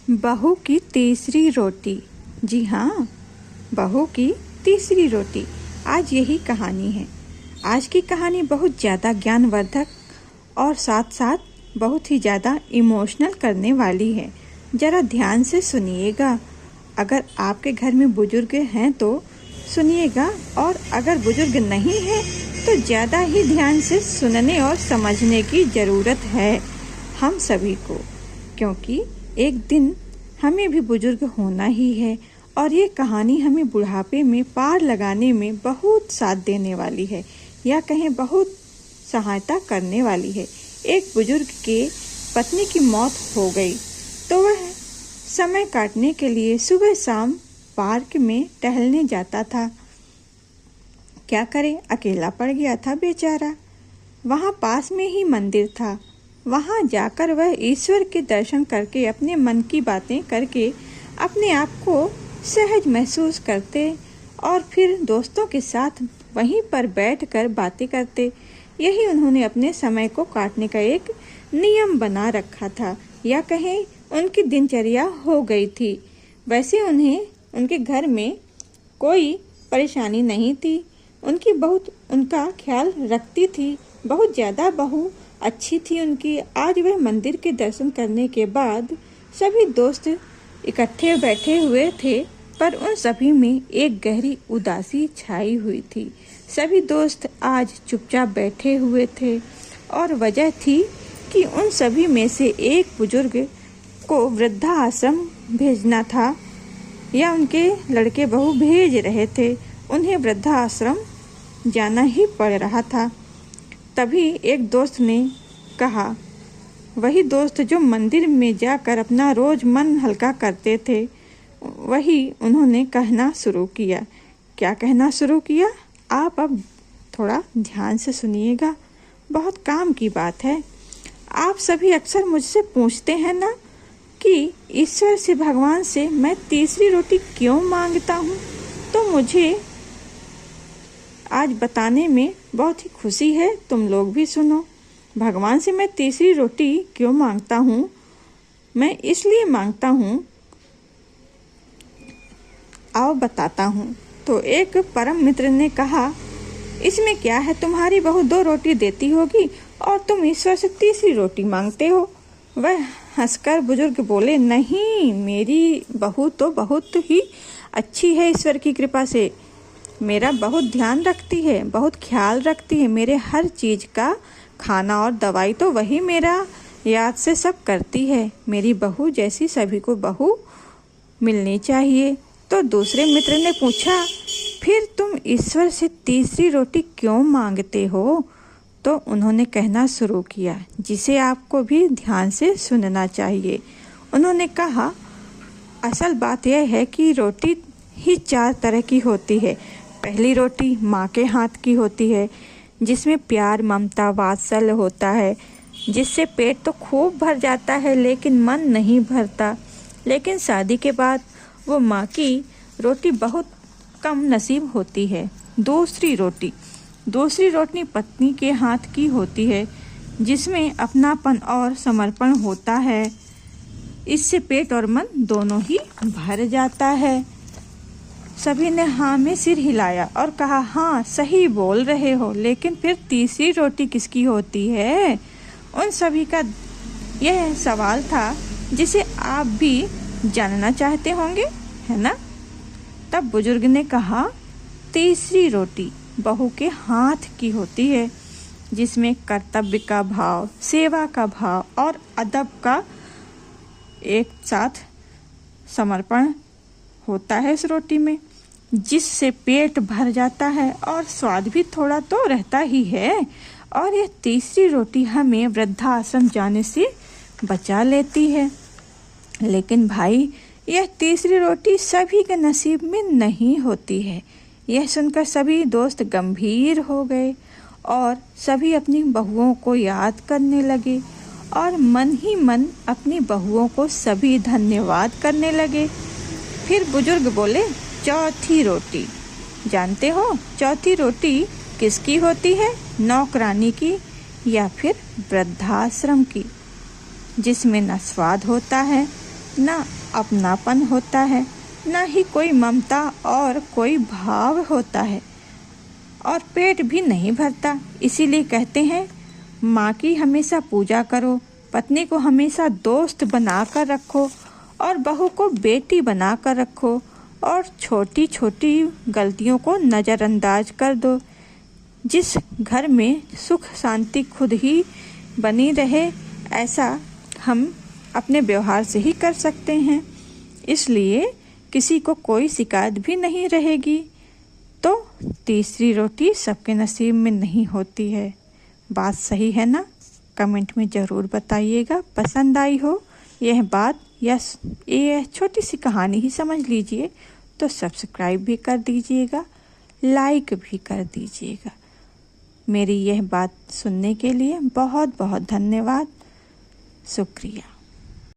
बहू की तीसरी रोटी। जी हाँ, बहू की तीसरी रोटी। आज यही कहानी है। आज की कहानी बहुत ज़्यादा ज्ञानवर्धक और साथ साथ बहुत ही ज़्यादा इमोशनल करने वाली है। ज़रा ध्यान से सुनिएगा। अगर आपके घर में बुजुर्ग हैं तो सुनिएगा, और अगर बुजुर्ग नहीं हैं तो ज़्यादा ही ध्यान से सुनने और समझने की ज़रूरत है हम सभी को, क्योंकि एक दिन हमें भी बुजुर्ग होना ही है और ये कहानी हमें बुढ़ापे में पार लगाने में बहुत साथ देने वाली है, या कहें बहुत सहायता करने वाली है। एक बुजुर्ग के पत्नी की मौत हो गई तो वह समय काटने के लिए सुबह शाम पार्क में टहलने जाता था। क्या करे, अकेला पड़ गया था बेचारा। वहाँ पास में ही मंदिर था। वहाँ जाकर वह ईश्वर के दर्शन करके अपने मन की बातें करके अपने आप को सहज महसूस करते और फिर दोस्तों के साथ वहीं पर बैठकर बातें करते। यही उन्होंने अपने समय को काटने का एक नियम बना रखा था, या कहें उनकी दिनचर्या हो गई थी। वैसे उन्हें उनके घर में कोई परेशानी नहीं थी। उनकी बहुत उनका ख्याल रखती थी। बहुत ज़्यादा बहू अच्छी थी उनकी। आज वह मंदिर के दर्शन करने के बाद सभी दोस्त इकट्ठे बैठे हुए थे, पर उन सभी में एक गहरी उदासी छाई हुई थी। सभी दोस्त आज चुपचाप बैठे हुए थे और वजह थी कि उन सभी में से एक बुजुर्ग को वृद्धाश्रम भेजना था, या उनके लड़के बहू भेज रहे थे। उन्हें वृद्धाश्रम जाना ही पड़ रहा था। तभी एक दोस्त ने कहा, वही दोस्त जो मंदिर में जाकर अपना रोज मन हल्का करते थे, वही उन्होंने कहना शुरू किया। क्या कहना शुरू किया, आप अब थोड़ा ध्यान से सुनिएगा। बहुत काम की बात है। आप सभी अक्सर मुझसे पूछते हैं ना कि ईश्वर से, भगवान से मैं तीसरी रोटी क्यों मांगता हूँ, तो मुझे आज बताने में बहुत ही खुशी है। तुम लोग भी सुनो। भगवान से मैं तीसरी रोटी क्यों मांगता हूँ? मैं इसलिए मांगता हूँ, आओ बताता हूँ। तो एक परम मित्र ने कहा, इसमें क्या है, तुम्हारी बहू 2 रोटी देती होगी और तुम ईश्वर से तीसरी रोटी मांगते हो। वह हंसकर बुजुर्ग बोले, नहीं, मेरी बहू तो बहुत ही अच्छी है ईश्वर की कृपा से। मेरा बहुत ध्यान रखती है, बहुत ख्याल रखती है। मेरे हर चीज़ का खाना और दवाई तो वही मेरा याद से सब करती है। मेरी बहू जैसी सभी को बहू मिलनी चाहिए। तो दूसरे मित्र ने पूछा, फिर तुम ईश्वर से तीसरी रोटी क्यों मांगते हो? तो उन्होंने कहना शुरू किया, जिसे आपको भी ध्यान से सुनना चाहिए। उन्होंने कहा, असल बात यह है कि रोटी ही 4 तरह की होती है। पहली रोटी माँ के हाथ की होती है, जिसमें प्यार, ममता, वात्सल्य होता है, जिससे पेट तो खूब भर जाता है लेकिन मन नहीं भरता। लेकिन शादी के बाद वो माँ की रोटी बहुत कम नसीब होती है। दूसरी रोटी पत्नी के हाथ की होती है, जिसमें अपनापन और समर्पण होता है। इससे पेट और मन दोनों ही भर जाता है। सभी ने हाँ में सिर हिलाया और कहा, हाँ सही बोल रहे हो। लेकिन फिर तीसरी रोटी किसकी होती है? उन सभी का यह सवाल था, जिसे आप भी जानना चाहते होंगे, है ना? तब बुजुर्ग ने कहा, तीसरी रोटी बहू के हाथ की होती है, जिसमें कर्तव्य का भाव, सेवा का भाव और अदब का एक साथ समर्पण होता है इस रोटी में, जिससे पेट भर जाता है और स्वाद भी थोड़ा तो रहता ही है। और यह तीसरी रोटी हमें वृद्धाश्रम जाने से बचा लेती है। लेकिन भाई, यह तीसरी रोटी सभी के नसीब में नहीं होती है। यह सुनकर सभी दोस्त गंभीर हो गए और सभी अपनी बहुओं को याद करने लगे और मन ही मन अपनी बहुओं को सभी धन्यवाद करने लगे। फिर बुजुर्ग बोले, चौथी रोटी। जानते हो चौथी रोटी किसकी होती है? नौकरानी की या फिर वृद्धाश्रम की, जिसमें न स्वाद होता है ना अपनापन होता है, ना ही कोई ममता और कोई भाव होता है, और पेट भी नहीं भरता। इसीलिए कहते हैं, माँ की हमेशा पूजा करो, पत्नी को हमेशा दोस्त बनाकर रखो, और बहू को बेटी बनाकर रखो, और छोटी छोटी गलतियों को नज़रअंदाज कर दो। जिस घर में सुख शांति खुद ही बनी रहे, ऐसा हम अपने व्यवहार से ही कर सकते हैं। इसलिए किसी को कोई शिकायत भी नहीं रहेगी। तो तीसरी रोटी सबके नसीब में नहीं होती है। बात सही है ना? कमेंट में ज़रूर बताइएगा। पसंद आई हो यह बात या ये छोटी सी कहानी ही समझ लीजिए तो सब्सक्राइब भी कर दीजिएगा, लाइक भी कर दीजिएगा। मेरी यह बात सुनने के लिए बहुत बहुत धन्यवाद। शुक्रिया।